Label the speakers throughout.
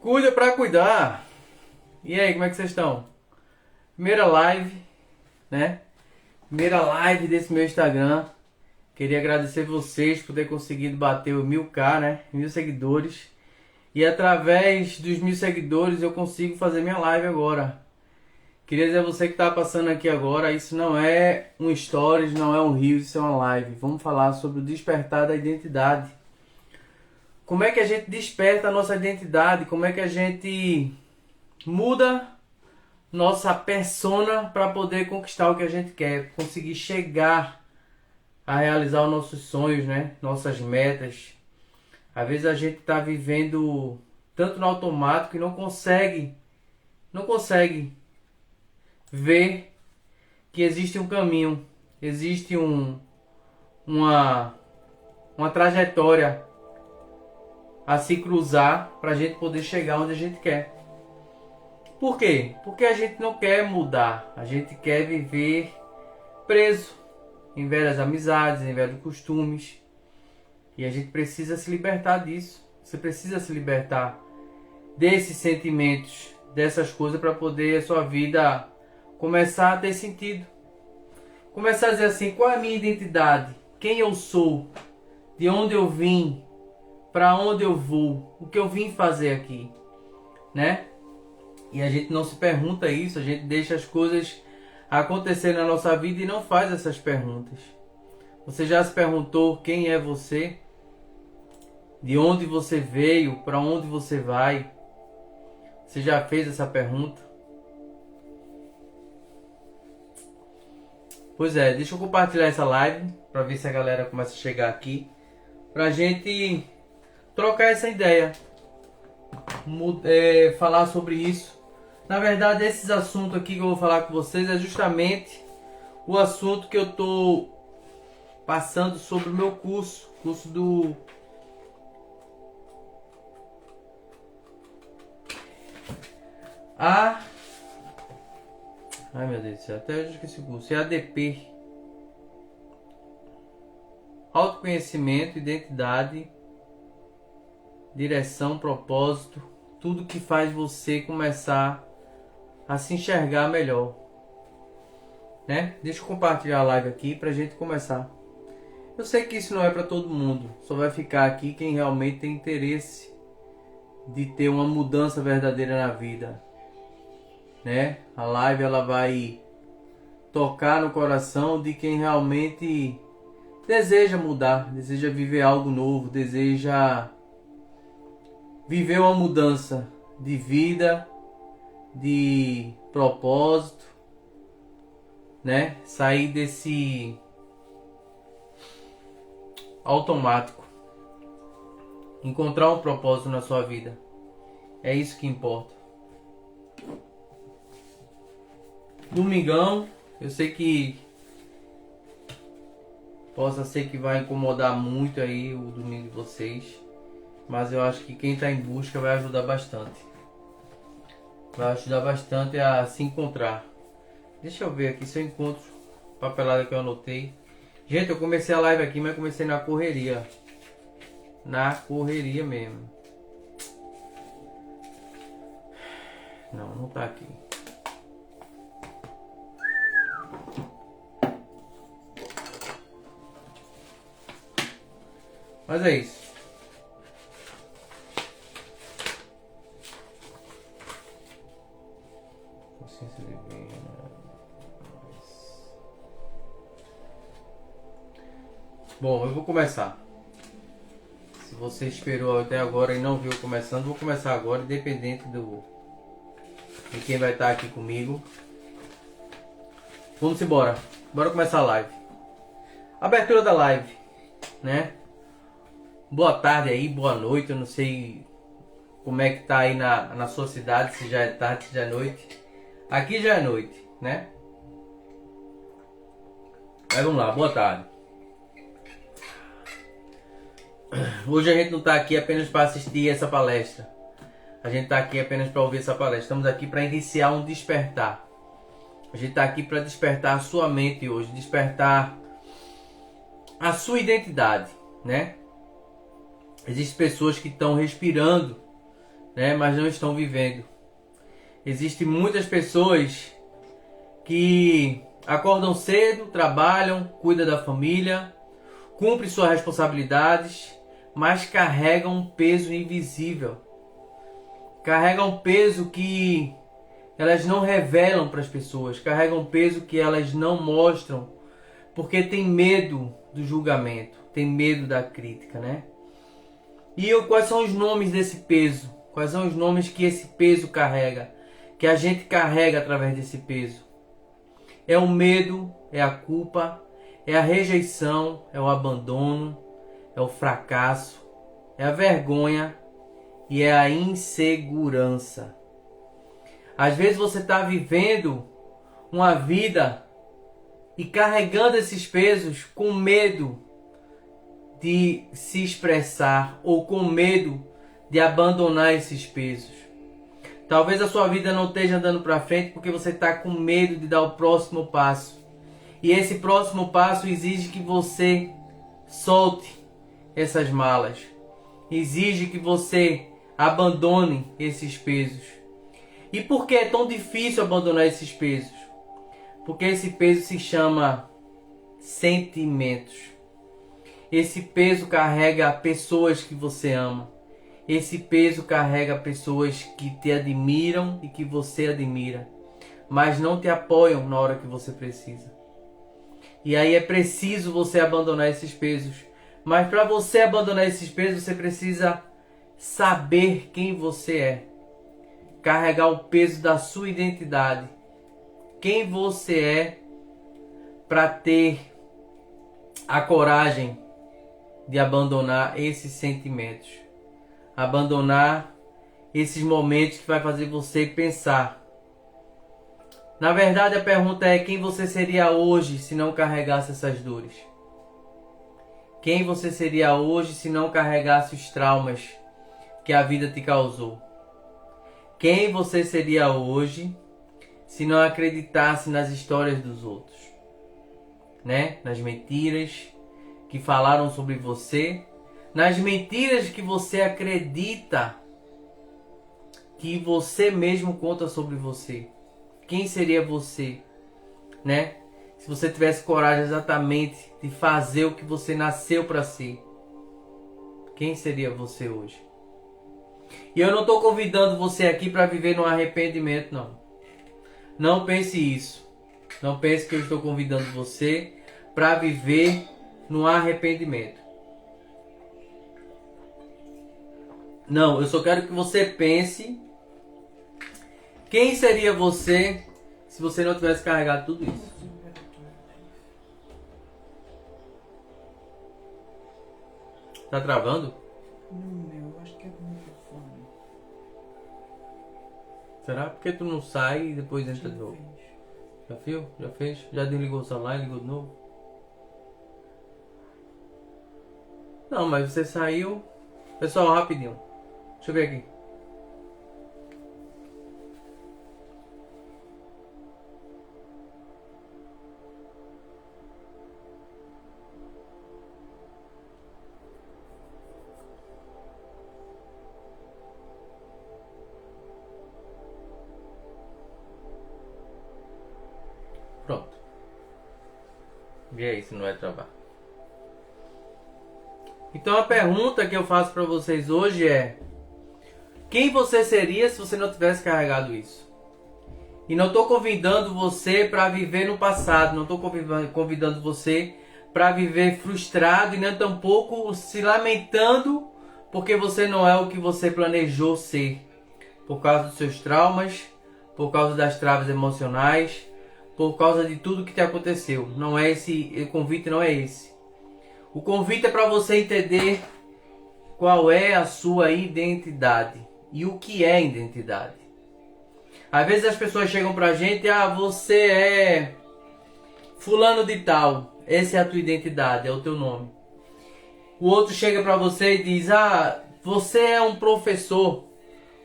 Speaker 1: Cuida pra cuidar. E aí, como é que vocês estão? Primeira live, né? Primeira live desse meu Instagram. Queria agradecer vocês por ter conseguido bater o 1000k, né? 1000 seguidores. E através dos 1000 seguidores eu consigo fazer minha live agora. Queria dizer a você que está passando aqui agora, isso não é um stories, não é um reels, isso é uma live. Vamos falar sobre o despertar da identidade. Como é que a gente desperta a nossa identidade? Como é que a gente muda nossa persona para poder conquistar o que a gente quer, conseguir chegar a realizar os nossos sonhos, né? Nossas metas. Às vezes a gente está vivendo tanto no automático e não consegue ver que existe um caminho, existe uma trajetória a se cruzar para a gente poder chegar onde a gente quer. Por quê? Porque a gente não quer mudar, a gente quer viver preso em velhas amizades, em velhos costumes. E a gente precisa se libertar disso. Você precisa se libertar desses sentimentos, dessas coisas, para poder a sua vida começar a ter sentido. Começar a dizer assim, qual é a minha identidade? Quem eu sou? De onde eu vim? Para onde eu vou? O que eu vim fazer aqui? Né? E a gente não se pergunta isso, a gente deixa as coisas acontecer na nossa vida e não faz essas perguntas. Você já se perguntou quem é você? De onde você veio? Para onde você vai? Você já fez essa pergunta? Pois é, deixa eu compartilhar essa live para ver se a galera começa a chegar aqui, pra gente trocar essa ideia, falar sobre isso. Na verdade, esses assuntos aqui que eu vou falar com vocês é justamente o assunto que eu tô passando sobre o meu curso do Ai meu Deus do céu, até eu esqueci o curso. É ADP. Autoconhecimento, identidade, direção, propósito. Tudo que faz você começar a se enxergar melhor. Né? Deixa eu compartilhar a live aqui pra gente começar. Eu sei que isso não é para todo mundo. Só vai ficar aqui quem realmente tem interesse de ter uma mudança verdadeira na vida. Né? A live ela vai tocar no coração de quem realmente deseja mudar, deseja viver algo novo, deseja viver uma mudança de vida, de propósito, né? Sair desse automático, encontrar um propósito na sua vida. É isso que importa. Domingão, eu sei que possa ser que vai incomodar muito aí o domingo de vocês, mas eu acho que quem está em busca vai ajudar bastante. Vai ajudar bastante a se encontrar. Deixa eu ver aqui se eu encontro a papelada que eu anotei. Gente, eu comecei a live aqui, mas comecei na correria. Na correria mesmo. Não tá aqui. Mas é isso. Consciência divina. Bom, eu vou começar. Se você esperou até agora e não viu começando, vou começar agora, independente de quem vai estar aqui comigo. Vamos embora. Bora começar a live. Abertura da live, né? Boa tarde aí, boa noite. Eu não sei como é que tá aí na sua cidade, se já é tarde, se já é noite. Aqui já é noite, né? Mas vamos lá, boa tarde. Hoje a gente não está aqui apenas para assistir essa palestra. A gente está aqui apenas para ouvir essa palestra. Estamos aqui para iniciar um despertar. A gente está aqui para despertar a sua mente hoje, despertar a sua identidade, né? Existem pessoas que estão respirando né? Mas não estão vivendo. Existem muitas pessoas que acordam cedo, trabalham, cuidam da família, cumprem suas responsabilidades, mas carregam um peso invisível. Carregam um peso que elas não revelam para as pessoas, carregam um peso que elas não mostram, porque tem medo do julgamento, tem medo da crítica, né? E quais são os nomes desse peso? Quais são os nomes que esse peso carrega? Que a gente carrega através desse peso? É o medo, é a culpa, é a rejeição, é o abandono, é o fracasso, é a vergonha e é a insegurança. Às vezes você está vivendo uma vida e carregando esses pesos com medo de se expressar ou com medo de abandonar esses pesos. Talvez a sua vida não esteja andando para frente porque você está com medo de dar o próximo passo. E esse próximo passo exige que você solte essas malas. Exige que você abandone esses pesos. E por que é tão difícil abandonar esses pesos? Porque esse peso se chama sentimentos. Esse peso carrega pessoas que você ama. Esse peso carrega pessoas que te admiram e que você admira, mas não te apoiam na hora que você precisa. E aí é preciso você abandonar esses pesos. Mas para você abandonar esses pesos, você precisa saber quem você é. Carregar o peso da sua identidade. Quem você é, para ter a coragem de abandonar esses sentimentos. Abandonar esses momentos que vai fazer você pensar. Na verdade, a pergunta é: quem você seria hoje se não carregasse essas dores? Quem você seria hoje se não carregasse os traumas que a vida te causou? Quem você seria hoje se não acreditasse nas histórias dos outros? Né? Nas mentiras que falaram sobre você, nas mentiras que você acredita que você mesmo conta sobre você. Quem seria você, né? Se você tivesse coragem exatamente de fazer o que você nasceu para ser. Quem seria você hoje? E eu não estou convidando você aqui para viver no arrependimento, não. Não pense isso. Não pense que eu estou convidando você para viver no arrependimento. Não, eu só quero que você pense quem seria você se você não tivesse carregado tudo isso. Tá travando?
Speaker 2: Não, eu acho que é do microfone.
Speaker 1: Será? Por que tu não sai e depois entra de novo? Já viu? Já fez? Já desligou o celular e ligou de novo? Não, mas você saiu. Pessoal, rapidinho. Deixa eu ver aqui. Pronto. E aí, se não vai travar. Então a pergunta que eu faço para vocês hoje é: quem você seria se você não tivesse carregado isso? E não estou convidando você para viver no passado, não estou convidando você para viver frustrado e nem tampouco se lamentando porque você não é o que você planejou ser, por causa dos seus traumas, por causa das travas emocionais, por causa de tudo que te aconteceu. Não é esse, o convite não é esse. O convite é para você entender qual é a sua identidade e o que é identidade. Às vezes as pessoas chegam pra gente: ah, você é fulano de tal, essa é a tua identidade, é o teu nome. O outro chega pra você e diz: ah, você é um professor,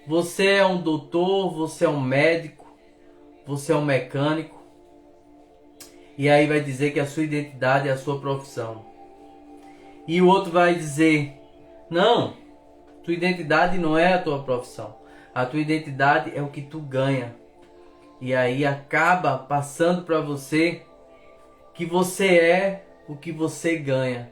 Speaker 1: você é um doutor, você é um médico, você é um mecânico. E aí vai dizer que a sua identidade é a sua profissão. E o outro vai dizer: não, tua identidade não é a tua profissão. A tua identidade é o que tu ganha. E aí acaba passando para você que você é o que você ganha.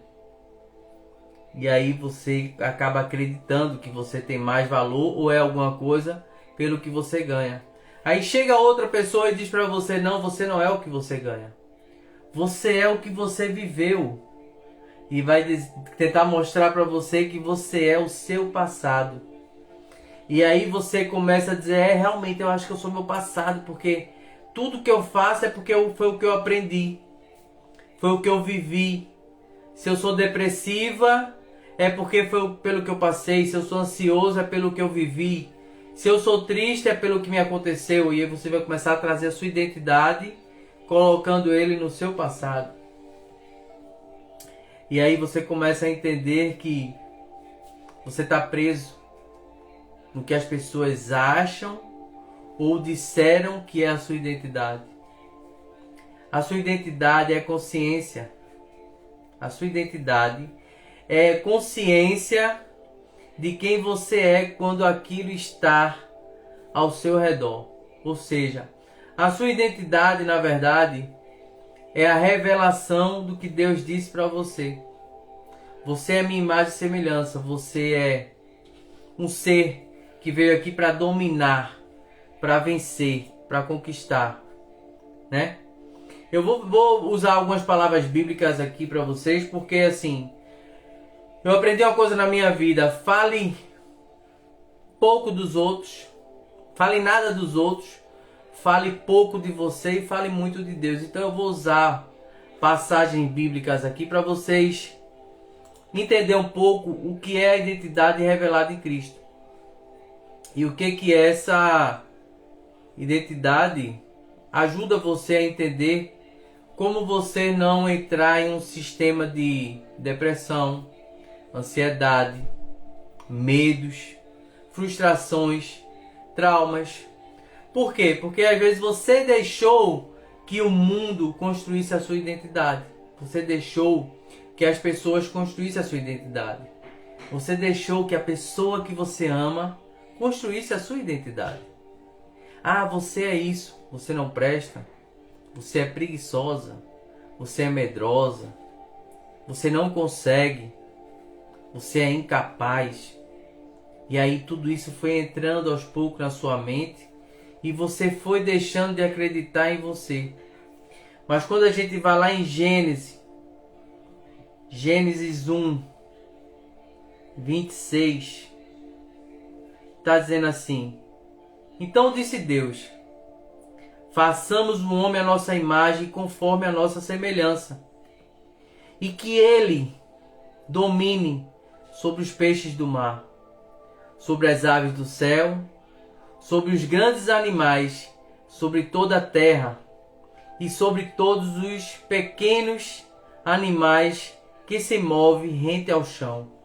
Speaker 1: E aí você acaba acreditando que você tem mais valor ou é alguma coisa pelo que você ganha. Aí chega outra pessoa e diz para você: não, você não é o que você ganha. Você é o que você viveu. E vai tentar mostrar para você que você é o seu passado. E aí você começa a dizer: realmente eu acho que eu sou meu passado, porque tudo que eu faço é porque foi o que eu aprendi. Foi o que eu vivi. Se eu sou depressiva, é porque foi pelo que eu passei. Se eu sou ansioso, é pelo que eu vivi. Se eu sou triste, é pelo que me aconteceu. E aí você vai começar a trazer a sua identidade, colocando ele no seu passado. E aí você começa a entender que você está preso no que as pessoas acham ou disseram que é a sua identidade. A sua identidade é consciência. A sua identidade é consciência de quem você é quando aquilo está ao seu redor. Ou seja, a sua identidade, na verdade, é a revelação do que Deus disse para você. Você é minha imagem e semelhança. Você é um ser que veio aqui para dominar, para vencer, para conquistar, né? Eu vou usar algumas palavras bíblicas aqui para vocês, porque assim, eu aprendi uma coisa na minha vida: fale pouco dos outros, fale nada dos outros, fale pouco de você e fale muito de Deus. Então eu vou usar passagens bíblicas aqui para vocês entender um pouco o que é a identidade revelada em Cristo. E o que é essa identidade ajuda você a entender como você não entrar em um sistema de depressão, ansiedade, medos, frustrações, traumas. Por quê? Porque às vezes você deixou que o mundo construísse a sua identidade. Você deixou que as pessoas construíssem a sua identidade. Você deixou que a pessoa que você ama construísse a sua identidade. Ah, você é isso, você não presta, você é preguiçosa, você é medrosa, você não consegue, você é incapaz. E aí tudo isso foi entrando aos poucos na sua mente e você foi deixando de acreditar em você. Mas quando a gente vai lá em Gênesis 1, 26, está dizendo assim: então disse Deus: façamos o homem à nossa imagem conforme a nossa semelhança, e que ele domine sobre os peixes do mar, sobre as aves do céu, sobre os grandes animais, sobre toda a terra e sobre todos os pequenos animais que se movem rente ao chão.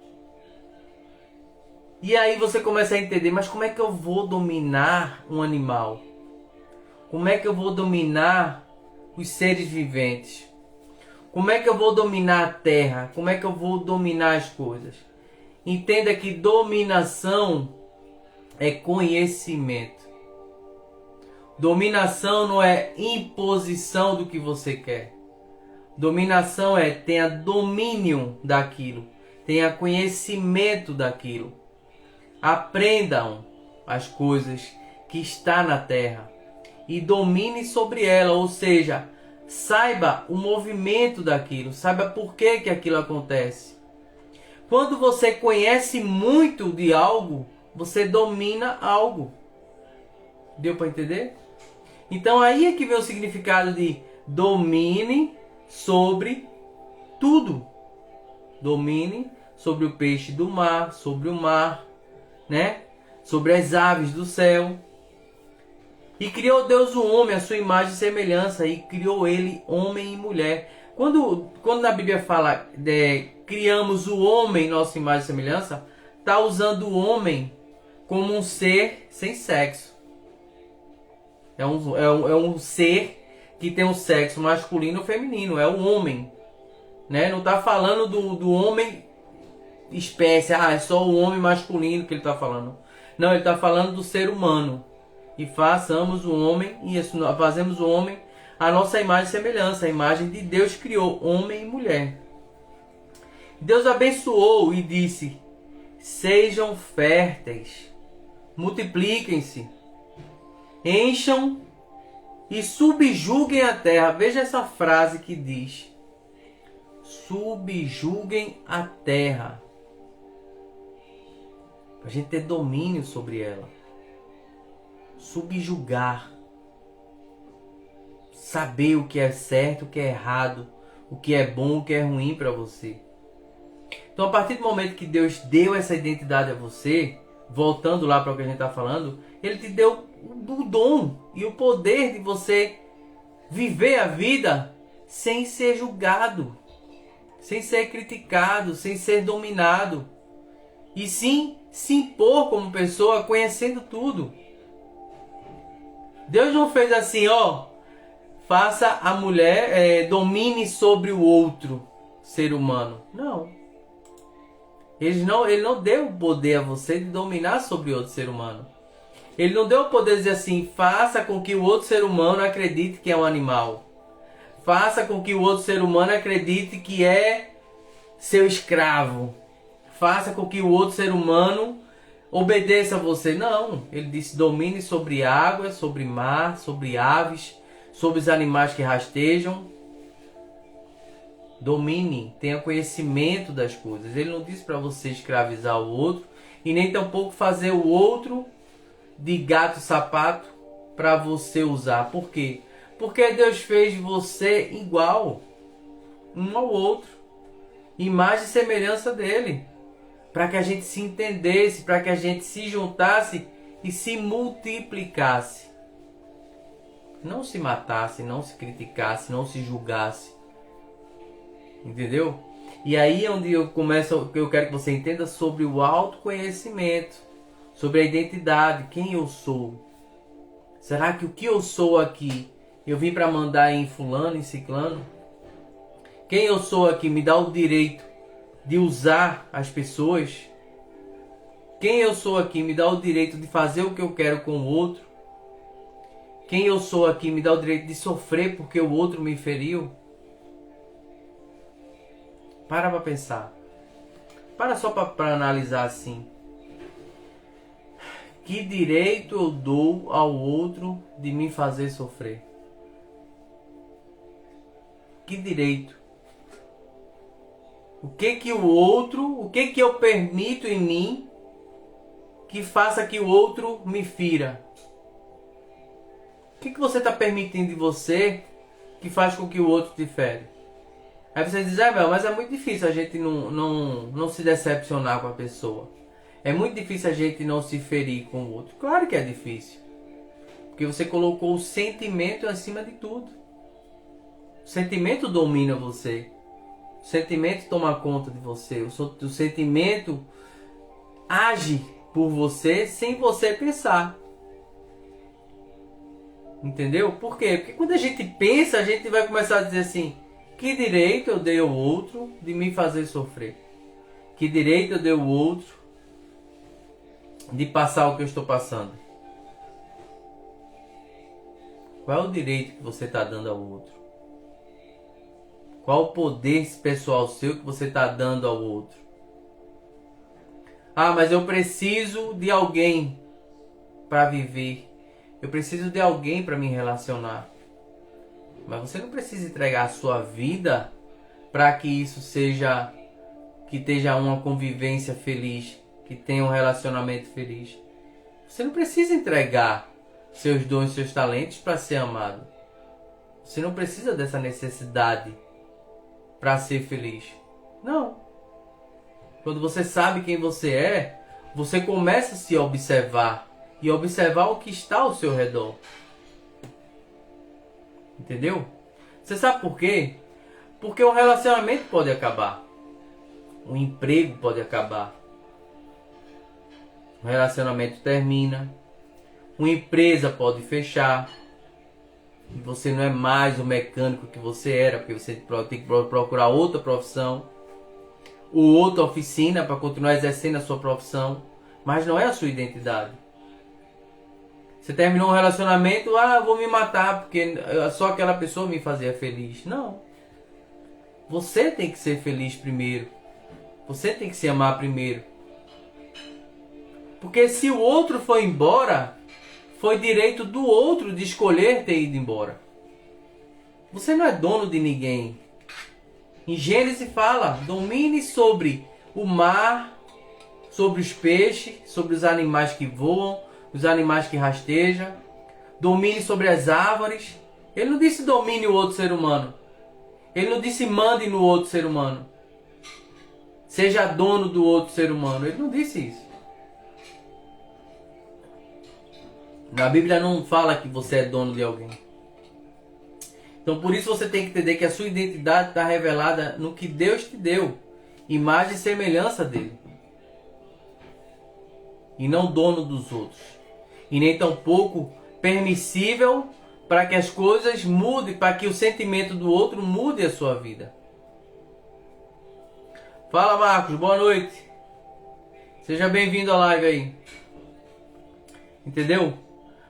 Speaker 1: E aí você começa a entender: mas como é que eu vou dominar um animal? Como é que eu vou dominar os seres viventes? Como é que eu vou dominar a terra? Como é que eu vou dominar as coisas? Entenda que dominação é conhecimento. Dominação não é imposição do que você quer. Dominação é tenha domínio daquilo, tenha conhecimento daquilo. Aprendam as coisas que está na terra e domine sobre ela, ou seja, saiba o movimento daquilo, saiba por que aquilo acontece. Quando você conhece muito de algo, você domina algo. Deu para entender? Então aí é que vem o significado de domine sobre tudo. Domine sobre o peixe do mar, sobre o mar, né? Sobre as aves do céu. E criou Deus o homem à sua imagem e semelhança, e criou ele homem e mulher. Quando na Bíblia fala de criamos o homem nossa imagem e semelhança, está usando o homem como um ser sem sexo. É um ser que tem um sexo masculino ou feminino, é o homem, né? Não está falando do homem espécie, é só o homem masculino que ele está falando. Não, ele está falando do ser humano. E façamos o homem, e fazemos o homem a nossa imagem e semelhança. A imagem de Deus criou homem e mulher. Deus abençoou e disse: sejam férteis, multipliquem-se, encham e subjuguem a terra. Veja essa frase que diz: subjuguem a terra. Para a gente ter domínio sobre ela. Subjugar. Saber o que é certo, o que é errado, o que é bom, o que é ruim para você. Então, a partir do momento que Deus deu essa identidade a você, voltando lá para o que a gente está falando, Ele te deu o dom e o poder de você viver a vida sem ser julgado, sem ser criticado, sem ser dominado, e sim se impor como pessoa, conhecendo tudo. Deus não fez assim, ó, faça a mulher, domine sobre o outro ser humano. Não. Ele não deu o poder a você de dominar sobre outro ser humano. Ele não deu o poder de dizer assim, faça com que o outro ser humano acredite que é um animal. Faça com que o outro ser humano acredite que é seu escravo. Faça com que o outro ser humano obedeça a você. Não. Ele disse, domine sobre água, sobre mar, sobre aves, sobre os animais que rastejam. Domine, tenha conhecimento das coisas. Ele não disse para você escravizar o outro e nem tampouco fazer o outro de gato e sapato para você usar. Por quê? Porque Deus fez você igual um ao outro, imagem e semelhança dele, para que a gente se entendesse, para que a gente se juntasse e se multiplicasse. Não se matasse, não se criticasse, não se julgasse. Entendeu? E aí é onde eu quero que você entenda sobre o autoconhecimento, sobre a identidade, quem eu sou. Será que o que eu sou aqui, eu vim para mandar em fulano, em ciclano? Quem eu sou aqui me dá o direito de usar as pessoas? Quem eu sou aqui me dá o direito de fazer o que eu quero com o outro? Quem eu sou aqui me dá o direito de sofrer porque o outro me feriu? Para pensar. Para só para analisar assim. Que direito eu dou ao outro de me fazer sofrer? Que direito? O que eu permito em mim que faça que o outro me fira? O que você está permitindo de você que faz com que o outro te fere? Aí você diz, mas é muito difícil a gente não se decepcionar com a pessoa. É muito difícil a gente não se ferir com o outro. Claro que é difícil. Porque você colocou o sentimento acima de tudo. O sentimento domina você. O sentimento toma conta de você. O sentimento age por você sem você pensar. Entendeu? Por quê? Porque quando a gente pensa, a gente vai começar a dizer assim, que direito eu dei ao outro de me fazer sofrer? Que direito eu dei ao outro de passar o que eu estou passando? Qual é o direito que você está dando ao outro? Qual o poder pessoal seu que você está dando ao outro? Ah, mas eu preciso de alguém para viver. Eu preciso de alguém para me relacionar. Mas você não precisa entregar a sua vida para que isso seja, que esteja uma convivência feliz, que tenha um relacionamento feliz. Você não precisa entregar seus dons, seus talentos para ser amado. Você não precisa dessa necessidade para ser feliz. Não. Quando você sabe quem você é, você começa a se observar e observar o que está ao seu redor. Entendeu? Você sabe por quê? Porque um relacionamento pode acabar. Um emprego pode acabar. Um relacionamento termina. Uma empresa pode fechar. E você não é mais o mecânico que você era, porque você tem que procurar outra profissão. Ou outra oficina para continuar exercendo a sua profissão. mas não é a sua identidade. Você terminou um relacionamento, eu vou me matar porque só aquela pessoa me fazia feliz. Não. Você tem que ser feliz primeiro. Você tem que se amar primeiro. Porque se o outro foi embora, foi direito do outro de escolher ter ido embora. Você não é dono de ninguém. Em Gênesis fala, domine sobre o mar, sobre os peixes, sobre os animais que voam, os animais que rastejam. Domine sobre as árvores. Ele não disse domine o outro ser humano. Ele não disse mande no outro ser humano. Seja dono do outro ser humano. Ele não disse isso. Na Bíblia não fala que você é dono de alguém. Então por isso você tem que entender que a sua identidade está revelada no que Deus te deu. Imagem e semelhança dele. E não dono dos outros. E nem tampouco permissível para que as coisas mudem, para que o sentimento do outro mude a sua vida. Fala, Marcos, boa noite. Seja bem-vindo à live aí. Entendeu?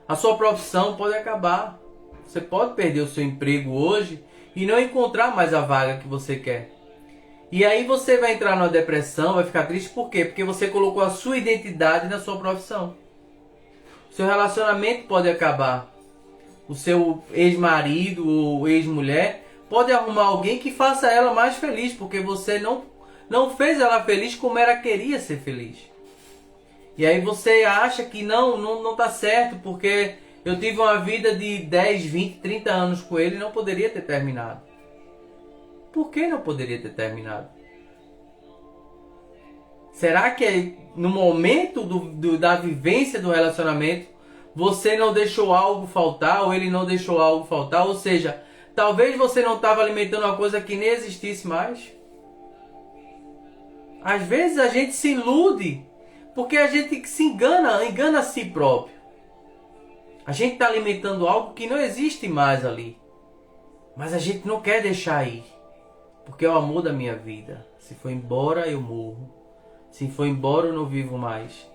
Speaker 1: A sua profissão pode acabar. Você pode perder o seu emprego hoje e não encontrar mais a vaga que você quer. E aí você vai entrar numa depressão, vai ficar triste. Por quê? Porque você colocou a sua identidade na sua profissão. O seu relacionamento pode acabar. O seu ex-marido ou ex-mulher pode arrumar alguém que faça ela mais feliz, porque você não fez ela feliz como ela queria ser feliz. E aí você acha que não tá certo, porque eu tive uma vida de 10, 20, 30 anos com ele e não poderia ter terminado. Por que não poderia ter terminado? Será que no momento da vivência do relacionamento você não deixou algo faltar ou ele não deixou algo faltar? Ou seja, talvez você não estava alimentando uma coisa que nem existisse mais. Às vezes a gente se ilude porque a gente se engana a si próprio. A gente está alimentando algo que não existe mais ali. Mas a gente não quer deixar ir. Porque é o amor da minha vida. Se for embora, eu morro. Se for embora, eu não vivo mais.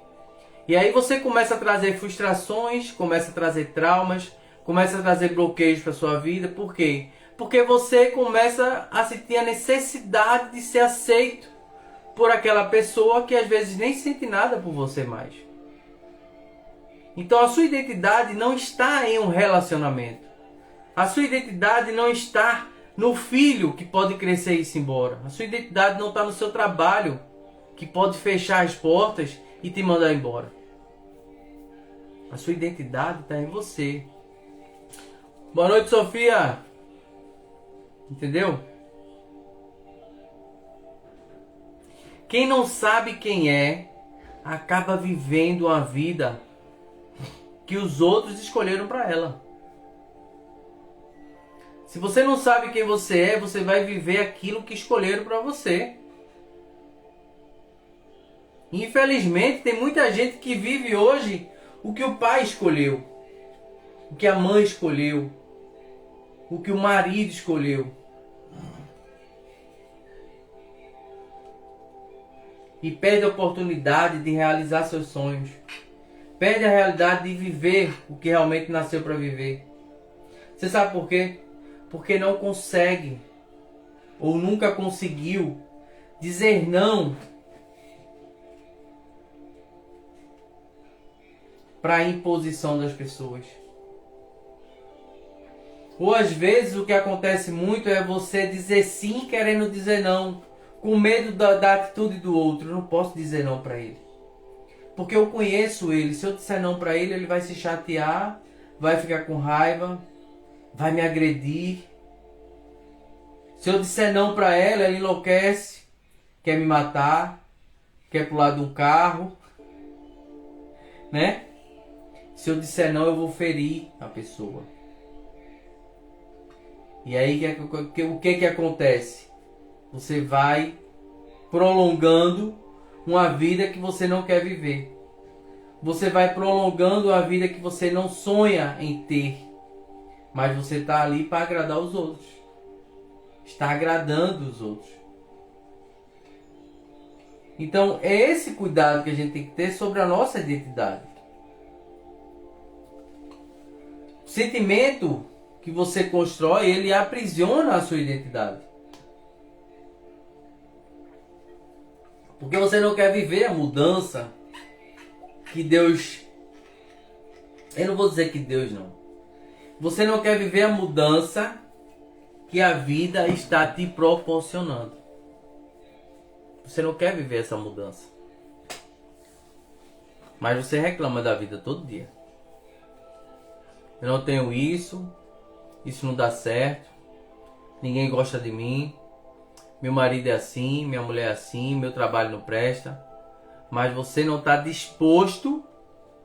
Speaker 1: E aí você começa a trazer frustrações, começa a trazer traumas, começa a trazer bloqueios para sua vida. Por quê? Porque você começa a sentir a necessidade de ser aceito por aquela pessoa que às vezes nem sente nada por você mais. Então a sua identidade não está em um relacionamento. A sua identidade não está no filho que pode crescer e ir embora. A sua identidade não está no seu trabalho que pode fechar as portas e te mandar embora. A sua identidade está em você. Boa noite, Sofia. Entendeu? Quem não sabe quem é, acaba vivendo uma vida que os outros escolheram para ela. Se você não sabe quem você é, você vai viver aquilo que escolheram para você. Infelizmente, tem muita gente que vive hoje o que o pai escolheu, o que a mãe escolheu, o que o marido escolheu. E perde a oportunidade de realizar seus sonhos. Perde a realidade de viver o que realmente nasceu para viver. Você sabe por quê? Porque não consegue ou nunca conseguiu dizer não para a imposição das pessoas. Ou às vezes o que acontece muito é você dizer sim querendo dizer não, com medo da atitude do outro. Eu não posso dizer não para ele, porque eu conheço ele. Se eu disser não para ele, ele vai se chatear, vai ficar com raiva, vai me agredir. Se eu disser não para ela, ela enlouquece, quer me matar, quer pular de um carro, né? Se eu disser não, eu vou ferir a pessoa. E aí o que acontece? Você vai prolongando uma vida que você não quer viver. Você vai prolongando a vida que você não sonha em ter. Mas você está ali para agradar os outros. Está agradando os outros. Então é esse cuidado que a gente tem que ter sobre a nossa identidade. O sentimento que você constrói, ele aprisiona a sua identidade. Porque você não quer viver a mudança que Deus... Eu não vou dizer que Deus não. Você não quer viver a mudança que a vida está te proporcionando. Você não quer viver essa mudança. Mas você reclama da vida todo dia. Eu não tenho isso. Isso não dá certo. Ninguém gosta de mim. Meu marido é assim, minha mulher é assim, meu trabalho não presta. Mas você não está disposto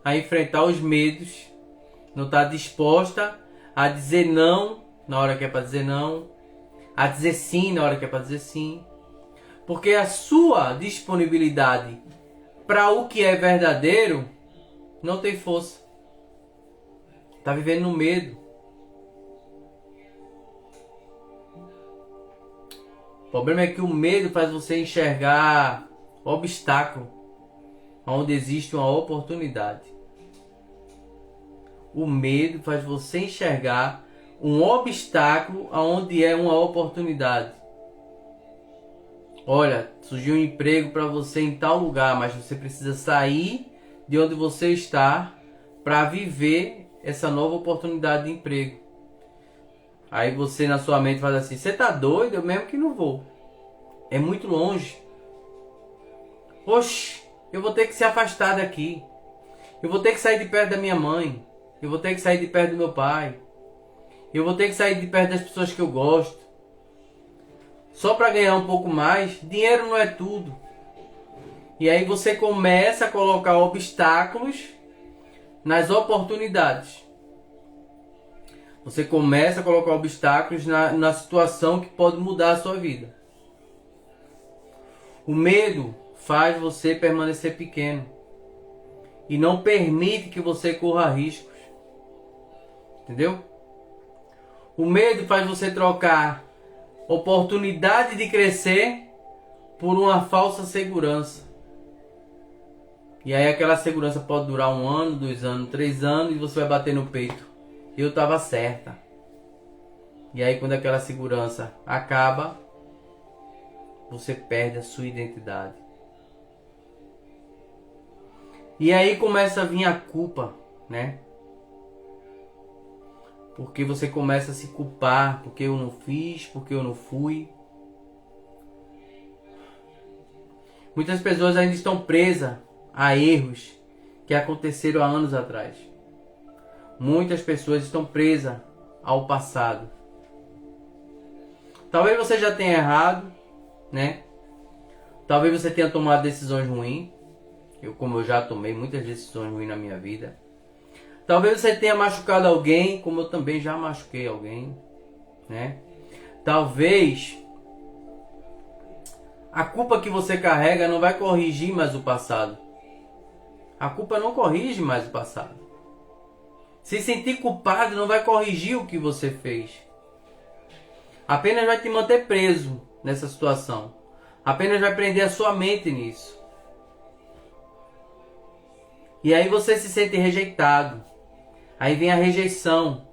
Speaker 1: a enfrentar os medos. Não está disposta a dizer não na hora que é para dizer não. A dizer sim na hora que é para dizer sim. Porque a sua disponibilidade para o que é verdadeiro não tem força. Está vivendo no medo. O problema é que o medo faz você enxergar obstáculo onde existe uma oportunidade. O medo faz você enxergar um obstáculo onde é uma oportunidade. Olha, surgiu um emprego para você em tal lugar, mas você precisa sair de onde você está para viver essa nova oportunidade de emprego. Aí você na sua mente faz assim, você tá doido? Eu mesmo que não vou. É muito longe. Oxe, eu vou ter que se afastar daqui. Eu vou ter que sair de perto da minha mãe. Eu vou ter que sair de perto do meu pai. Eu vou ter que sair de perto das pessoas que eu gosto. Só para ganhar um pouco mais. Dinheiro não é tudo. E aí você começa a colocar obstáculos nas oportunidades. Você começa a colocar obstáculos na situação que pode mudar a sua vida. O medo faz você permanecer pequeno. E não permite que você corra riscos. Entendeu? O medo faz você trocar oportunidade de crescer por uma falsa segurança. E aí aquela segurança pode durar 1 ano, 2 anos, 3 anos e você vai bater no peito. Eu estava certa. E aí quando aquela segurança acaba, você perde a sua identidade. E aí começa a vir a culpa, né? Porque você começa a se culpar, porque eu não fiz, porque eu não fui. Muitas pessoas ainda estão presas a erros que aconteceram há anos atrás. Muitas pessoas estão presas ao passado. Talvez você já tenha errado, né? Talvez você tenha tomado decisões ruins. Como eu já tomei muitas decisões ruins na minha vida. Talvez você tenha machucado alguém, como eu também já machuquei alguém, né? Talvez a culpa que você carrega não vai corrigir mais o passado. A culpa não corrige mais o passado. Se sentir culpado não vai corrigir o que você fez. Apenas vai te manter preso nessa situação. Apenas vai prender a sua mente nisso. E aí você se sente rejeitado. Aí vem a rejeição.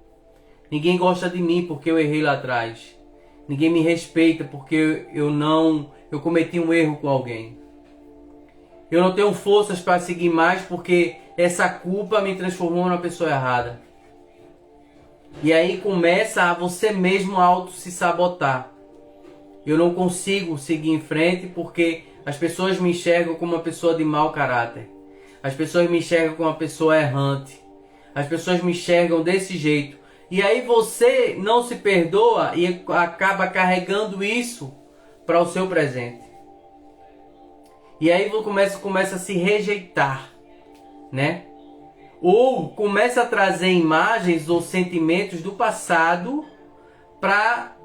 Speaker 1: Ninguém gosta de mim porque eu errei lá atrás. Ninguém me respeita porque eu cometi um erro com alguém. Eu não tenho forças para seguir mais porque essa culpa me transformou numa pessoa errada. E aí começa a você mesmo auto se sabotar. Eu não consigo seguir em frente porque as pessoas me enxergam como uma pessoa de mau caráter. As pessoas me enxergam como uma pessoa errante. As pessoas me enxergam desse jeito. E aí você não se perdoa e acaba carregando isso para o seu presente. E aí você começa a se rejeitar, né? Ou começa a trazer imagens ou sentimentos do passado para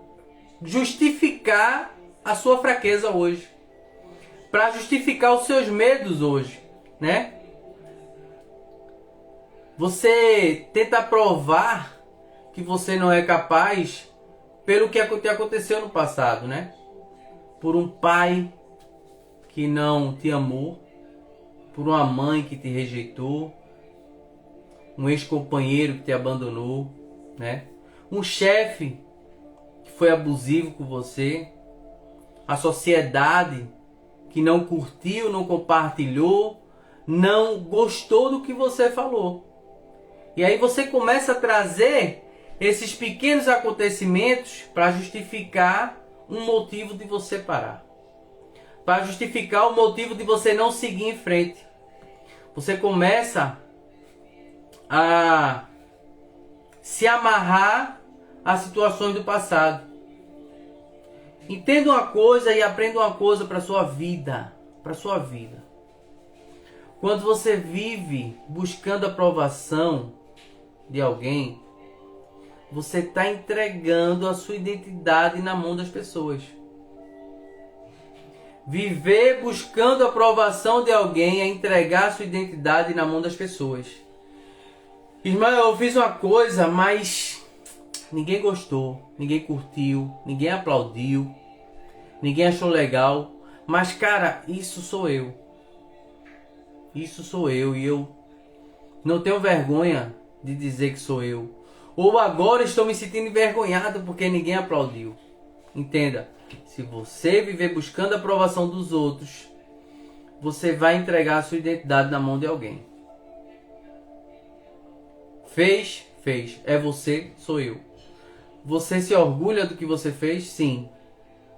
Speaker 1: justificar a sua fraqueza hoje. Para justificar os seus medos hoje, né? Você tenta provar que você não é capaz pelo que aconteceu no passado, né? Por um pai que não te amou, por uma mãe que te rejeitou, um ex-companheiro que te abandonou, né? Um chefe que foi abusivo com você, a sociedade que não curtiu, não compartilhou, não gostou do que você falou. E aí você começa a trazer esses pequenos acontecimentos para justificar um motivo de você parar. Para justificar o motivo de você não seguir em frente. Você começa a se amarrar a situações do passado. Entenda uma coisa e aprenda uma coisa para sua vida, para sua vida. Quando você vive buscando a aprovação de alguém, você está entregando a sua identidade na mão das pessoas. Viver buscando a aprovação de alguém é entregar a sua identidade na mão das pessoas. Ismael, eu fiz uma coisa, mas ninguém gostou, ninguém curtiu, ninguém aplaudiu, ninguém achou legal. Mas, cara, isso sou eu. Isso sou eu e eu não tenho vergonha de dizer que sou eu. Ou agora estou me sentindo envergonhado porque ninguém aplaudiu. Entenda, se você viver buscando a aprovação dos outros, você vai entregar a sua identidade na mão de alguém. Fez, fez. É você, sou eu. Você se orgulha do que você fez? Sim.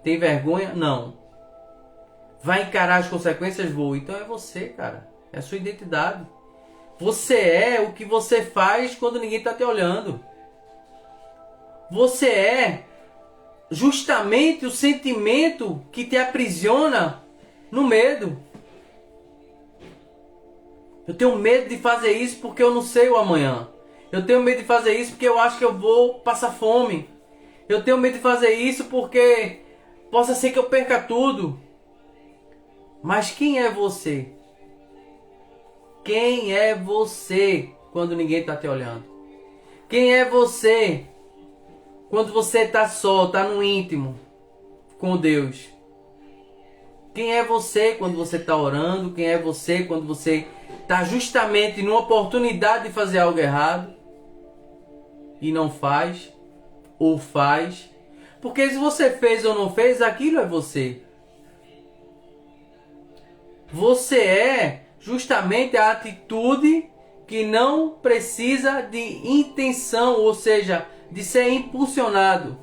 Speaker 1: Tem vergonha? Não. Vai encarar as consequências? Vou. Então é você, cara. É a sua identidade. Você é o que você faz quando ninguém está te olhando. Você é justamente o sentimento que te aprisiona no medo. Eu tenho medo de fazer isso porque eu não sei o amanhã. Eu tenho medo de fazer isso porque eu acho que eu vou passar fome. Eu tenho medo de fazer isso porque possa ser que eu perca tudo. Mas quem é você? Quem é você quando ninguém está te olhando? Quem é você quando você está só, está no íntimo com Deus? Quem é você quando você está orando? Quem é você quando você está justamente numa oportunidade de fazer algo errado e não faz? Ou faz? Porque se você fez ou não fez, aquilo é você. Você é justamente a atitude que não precisa de intenção, ou seja, de ser impulsionado.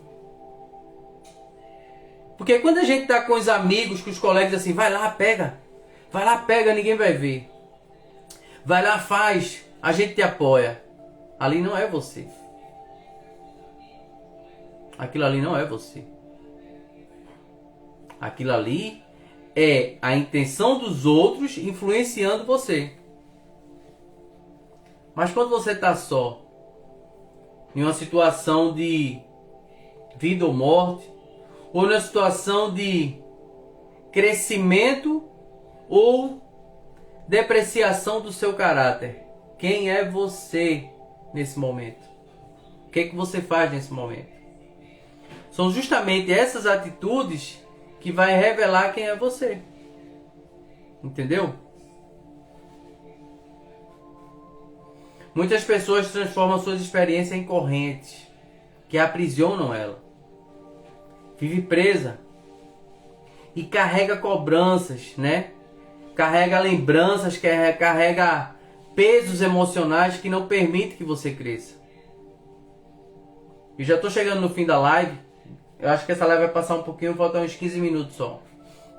Speaker 1: Porque quando a gente está com os amigos, com os colegas assim, vai lá, pega, ninguém vai ver. Vai lá, faz, a gente te apoia. Ali não é você. Aquilo ali não é você. Aquilo ali é a intenção dos outros influenciando você. Mas quando você está só, em uma situação de vida ou morte, ou numa situação de crescimento ou depreciação do seu caráter, quem é você nesse momento? O que é que você faz nesse momento? São justamente essas atitudes que vai revelar quem é você. Entendeu? Muitas pessoas transformam suas experiências em correntes que aprisionam ela. Vive presa e carrega cobranças, né? Carrega lembranças, carrega pesos emocionais que não permitem que você cresça. E já estou chegando no fim da live. Eu acho que essa live vai passar um pouquinho, faltam uns 15 minutos só.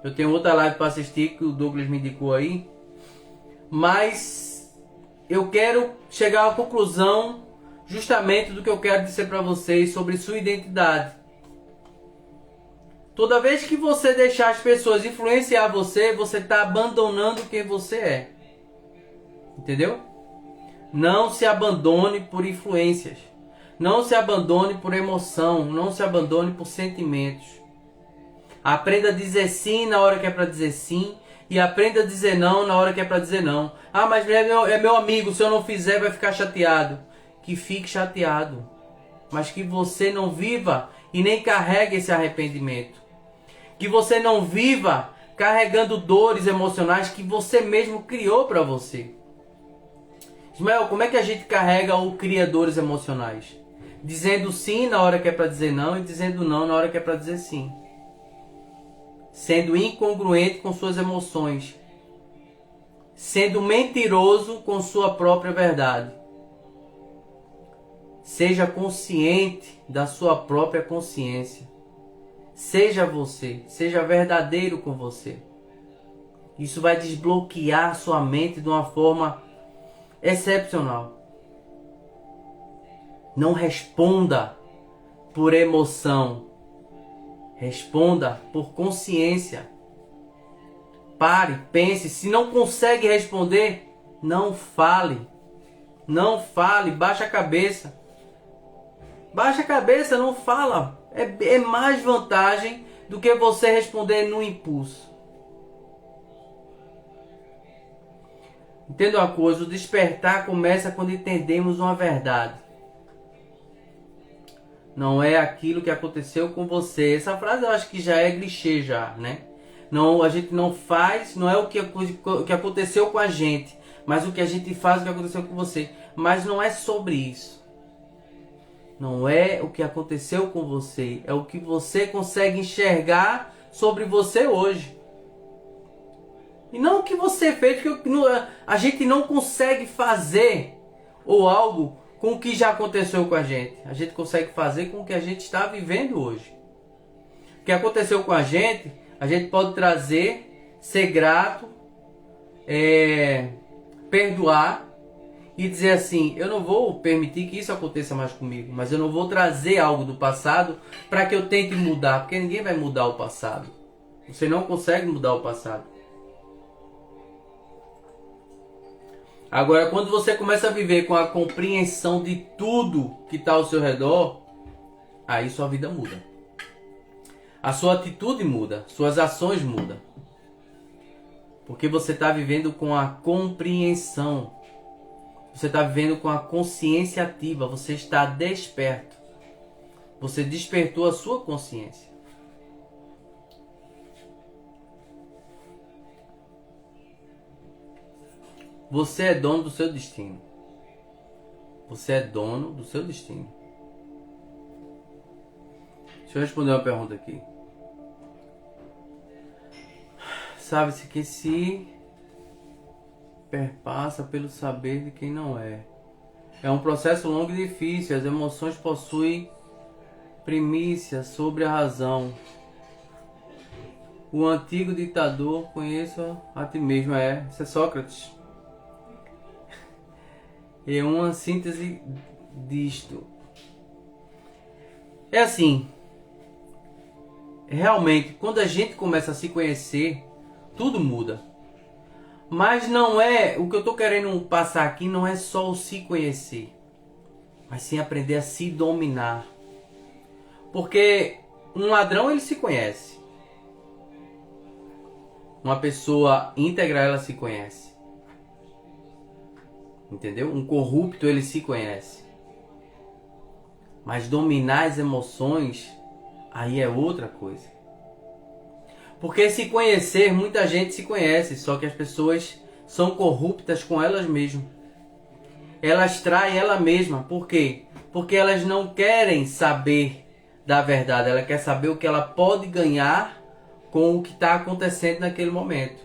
Speaker 1: Eu tenho outra live para assistir que o Douglas me indicou aí. Mas eu quero chegar a uma conclusão justamente do que eu quero dizer para vocês sobre sua identidade. Toda vez que você deixar as pessoas influenciar você, você está abandonando quem você é. Entendeu? Não se abandone por influências. Não se abandone por emoção. Não se abandone por sentimentos. Aprenda a dizer sim na hora que é para dizer sim. E aprenda a dizer não na hora que é para dizer não. Ah, mas é meu amigo. Se eu não fizer vai ficar chateado. Que fique chateado. Mas que você não viva e nem carregue esse arrependimento. Que você não viva carregando dores emocionais que você mesmo criou para você. Ismael, como é que a gente carrega ou cria dores emocionais? Dizendo sim na hora que é para dizer não e dizendo não na hora que é para dizer sim. Sendo incongruente com suas emoções. Sendo mentiroso com sua própria verdade. Seja consciente da sua própria consciência. Seja você, seja verdadeiro com você. Isso vai desbloquear sua mente de uma forma excepcional. Não responda por emoção. Responda por consciência. Pare, pense. Se não consegue responder, não fale. Não fale, baixa a cabeça. Baixa a cabeça, não fala. É mais vantagem do que você responder no impulso. Entenda uma coisa, o despertar começa quando entendemos uma verdade. Não é aquilo que aconteceu com você. Essa frase eu acho que já é clichê já, né? Não, a gente não faz, não é o que aconteceu com a gente, mas o que a gente faz, o que aconteceu com você. Mas não é sobre isso. Não é o que aconteceu com você, é o que você consegue enxergar sobre você hoje. E não o que você fez, porque a gente não consegue fazer ou algo com o que já aconteceu com a gente. A gente consegue fazer com o que a gente está vivendo hoje. O que aconteceu com a gente pode trazer, ser grato, perdoar e dizer assim, eu não vou permitir que isso aconteça mais comigo, mas eu não vou trazer algo do passado para que eu tente mudar, porque ninguém vai mudar o passado. Você não consegue mudar o passado. Agora, quando você começa a viver com a compreensão de tudo que está ao seu redor, aí sua vida muda. A sua atitude muda, suas ações mudam. Porque você está vivendo com a compreensão. Você está vivendo com a consciência ativa, você está desperto. Você despertou a sua consciência. Você é dono do seu destino. Você é dono do seu destino. Deixa eu responder uma pergunta aqui. Sabe-se que se perpassa pelo saber de quem não é. É um processo longo e difícil. As emoções possuem primícia sobre a razão. O antigo ditador, conheça a ti mesmo. Isso é Sócrates. É uma síntese disto. É assim. Realmente, quando a gente começa a se conhecer, tudo muda. Mas não é, o que eu estou querendo passar aqui não é só o se conhecer, mas sim aprender a se dominar. Porque um ladrão, ele se conhece. Uma pessoa íntegra, ela se conhece. Entendeu? Um corrupto, ele se conhece. Mas dominar as emoções, aí é outra coisa. Porque se conhecer, muita gente se conhece, só que as pessoas são corruptas com elas mesmas. Elas traem ela mesma. Por quê? Porque elas não querem saber da verdade. Ela quer saber o que ela pode ganhar com o que está acontecendo naquele momento.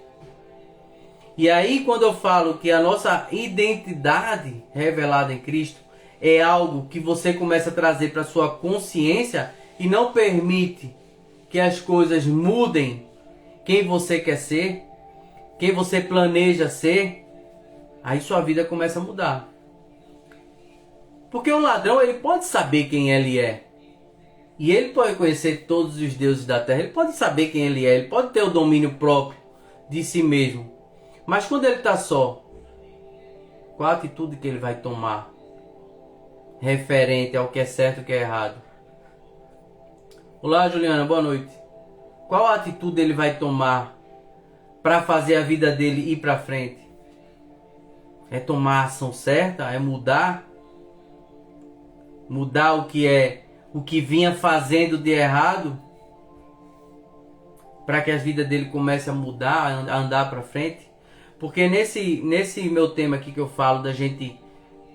Speaker 1: E aí, quando eu falo que a nossa identidade revelada em Cristo é algo que você começa a trazer para sua consciência e não permite que as coisas mudem quem você quer ser, quem você planeja ser, aí sua vida começa a mudar. Porque um ladrão, ele pode saber quem ele é. E ele pode conhecer todos os deuses da terra, ele pode saber quem ele é, ele pode ter o domínio próprio de si mesmo. Mas quando ele está só, qual a atitude que ele vai tomar referente ao que é certo e o que é errado? Olá, Juliana, boa noite. Qual a atitude ele vai tomar para fazer a vida dele ir para frente? É tomar a ação certa? É mudar? Mudar o que vinha fazendo de errado? para que a vida dele comece a mudar, a andar para frente. Porque nesse meu tema aqui que eu falo da gente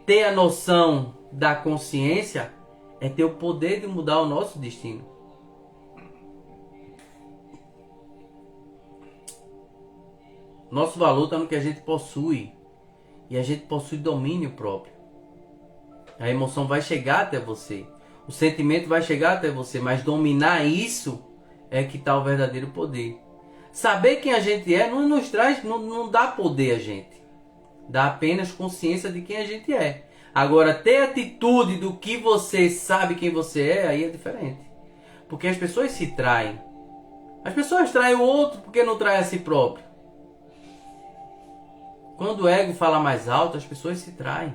Speaker 1: ter a noção da consciência, é ter o poder de mudar o nosso destino. Nosso valor está no que a gente possui. E a gente possui domínio próprio. A emoção vai chegar até você. O sentimento vai chegar até você. Mas dominar isso é que está o verdadeiro poder. Saber quem a gente é não nos traz, não dá poder a gente. Dá apenas consciência de quem a gente é. Agora, ter atitude do que você sabe quem você é, aí é diferente. Porque as pessoas se traem. As pessoas traem o outro porque não traem a si próprio. Quando o ego fala mais alto, as pessoas se traem.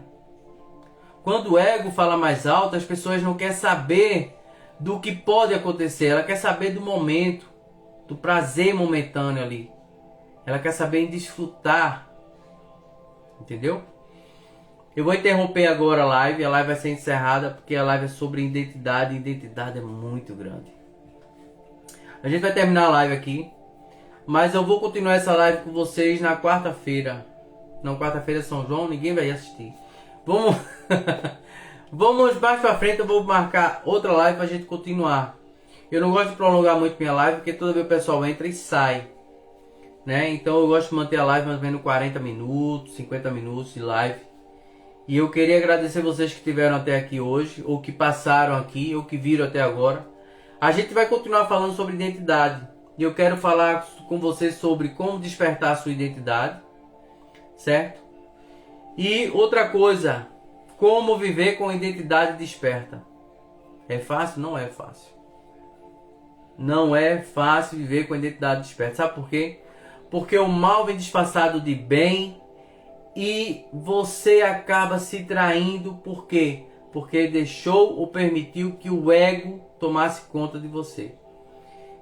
Speaker 1: Quando o ego fala mais alto, as pessoas não querem saber do que pode acontecer. Ela quer saber do momento, do prazer momentâneo ali. Ela quer saber em desfrutar. Entendeu? Eu vou interromper agora a live vai ser encerrada porque a live é sobre identidade e identidade é muito grande. A gente vai terminar a live aqui, mas eu vou continuar essa live com vocês na quarta-feira. Não, quarta-feira é São João, ninguém vai assistir. Vamos vamos mais pra frente, eu vou marcar outra live pra gente continuar. Eu não gosto de prolongar muito minha live porque toda vez o pessoal entra e sai, né? Então eu gosto de manter a live mais ou menos 40 minutos, 50 minutos de live. E eu queria agradecer vocês que estiveram até aqui hoje, ou que passaram aqui, ou que viram até agora. A gente vai continuar falando sobre identidade. E eu quero falar com vocês sobre como despertar a sua identidade, certo? E outra coisa, como viver com identidade desperta. É fácil? Não é fácil. Não é fácil viver com identidade desperta. Sabe por quê? Porque o mal vem disfarçado de bem. E você acaba se traindo, por quê? Porque deixou ou permitiu que o ego tomasse conta de você.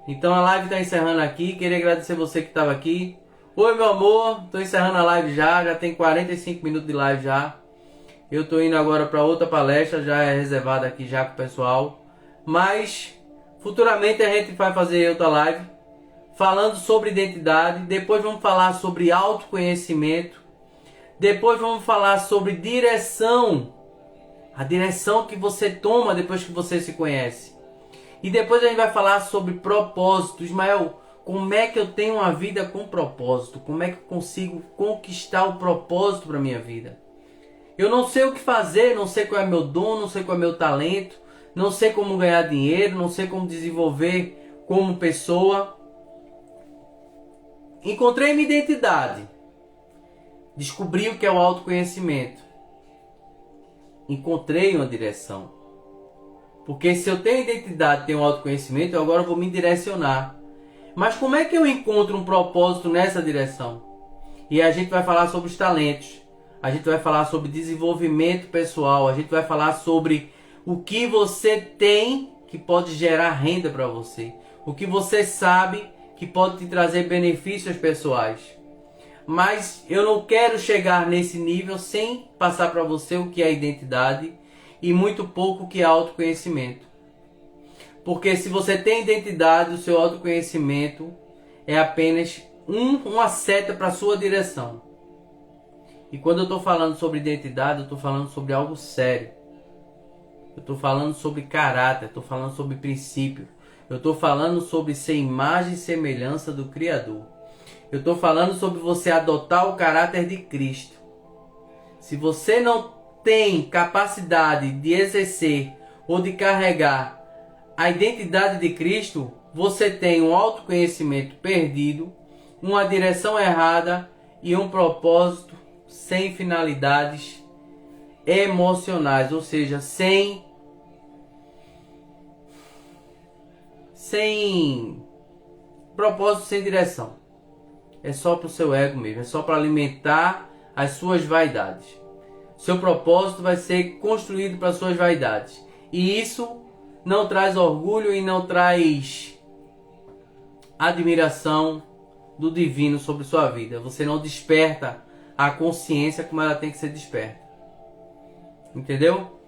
Speaker 1: Então a live está encerrando aqui. Queria agradecer você que estava aqui. Oi meu amor, estou encerrando a live já tem 45 minutos de live já. Eu estou indo agora para outra palestra, já é reservada aqui já com o pessoal. Mas futuramente a gente vai fazer outra live falando sobre identidade. Depois vamos falar sobre autoconhecimento. Depois vamos falar sobre direção. A direção que você toma depois que você se conhece. E depois a gente vai falar sobre propósito. Ismael, como é que eu tenho uma vida com propósito? Como é que eu consigo conquistar o propósito para a minha vida? Eu não sei o que fazer, não sei qual é meu dom, não sei qual é meu talento, não sei como ganhar dinheiro, não sei como desenvolver como pessoa. Encontrei minha identidade. Descobri o que é o autoconhecimento. Encontrei uma direção. Porque se eu tenho identidade, tenho autoconhecimento, eu agora vou me direcionar. Mas como é que eu encontro um propósito nessa direção? E a gente vai falar sobre os talentos. A gente vai falar sobre desenvolvimento pessoal. A gente vai falar sobre o que você tem que pode gerar renda para você. O que você sabe que pode te trazer benefícios pessoais. Mas eu não quero chegar nesse nível sem passar para você o que é identidade e muito pouco o que é autoconhecimento. Porque se você tem identidade, o seu autoconhecimento é apenas uma seta para a sua direção. E quando eu estou falando sobre identidade, eu estou falando sobre algo sério. Eu estou falando sobre caráter, estou falando sobre princípio. Eu estou falando sobre ser imagem e semelhança do Criador. Eu estou falando sobre você adotar o caráter de Cristo. Se você não tem capacidade de exercer ou de carregar a identidade de Cristo, você tem um autoconhecimento perdido, uma direção errada e um propósito sem finalidades emocionais, ou seja, sem propósito, sem direção. É só para o seu ego mesmo, é só para alimentar as suas vaidades. Seu propósito vai ser construído para suas vaidades. E isso não traz orgulho e não traz admiração do divino sobre sua vida. Você não desperta a consciência como ela tem que ser desperta. Entendeu?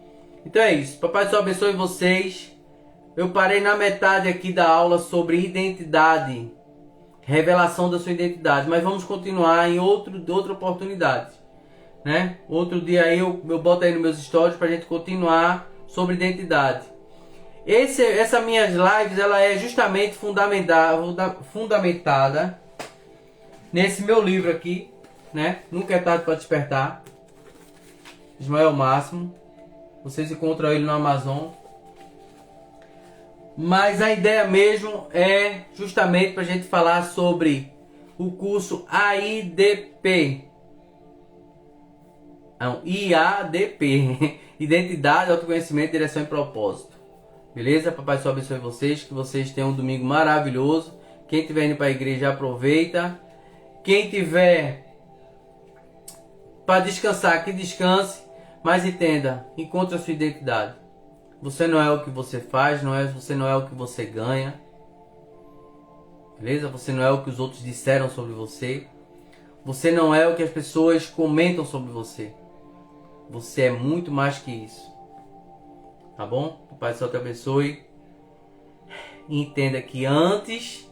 Speaker 1: Então é isso. Papai do Céu abençoe vocês. Eu parei na metade aqui da aula sobre identidade. revelação da sua identidade. Mas vamos continuar em outra oportunidade, né? Outro dia aí eu boto aí nos meus stories pra gente continuar sobre identidade. Essa minhas lives, ela é justamente fundamentada nesse meu livro aqui, né? Nunca é tarde para despertar. Ismael Máximo. Vocês encontram ele no Amazon. Mas a ideia mesmo é justamente para a gente falar sobre o curso AIDP. Não, IADP. Identidade, Autoconhecimento, Direção e Propósito. Beleza? Papai só abençoe vocês. Que vocês tenham um domingo maravilhoso. Quem estiver indo para a igreja, aproveita. Quem tiver para descansar, que descanse. Mas entenda, encontre a sua identidade. Você não é o que você faz, você não é o que você ganha. Beleza? Você não é o que os outros disseram sobre você. Você não é o que as pessoas comentam sobre você. Você é muito mais que isso. Tá bom? O Pai do Céu te abençoe. E entenda que antes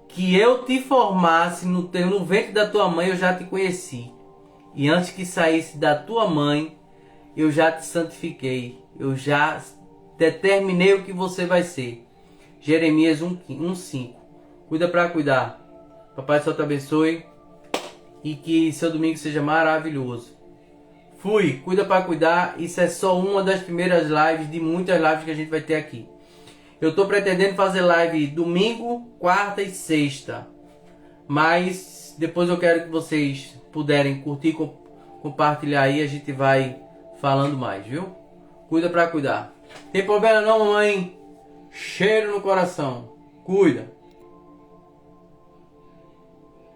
Speaker 1: que eu te formasse no ventre da tua mãe, eu já te conheci. E antes que saísse da tua mãe, eu já te santifiquei. Eu já determinei o que você vai ser. Jeremias 1:5. Cuida para cuidar. Papai do Céu te abençoe. E que seu domingo seja maravilhoso. Fui. Cuida para cuidar. Isso é só uma das primeiras lives de muitas lives que a gente vai ter aqui. Eu estou pretendendo fazer live domingo, quarta e sexta. Mas depois eu quero que vocês puderem curtir, compartilhar aí. A gente vai falando mais, viu? Cuida pra cuidar. Tem problema não, mamãe? Cheiro no coração. Cuida.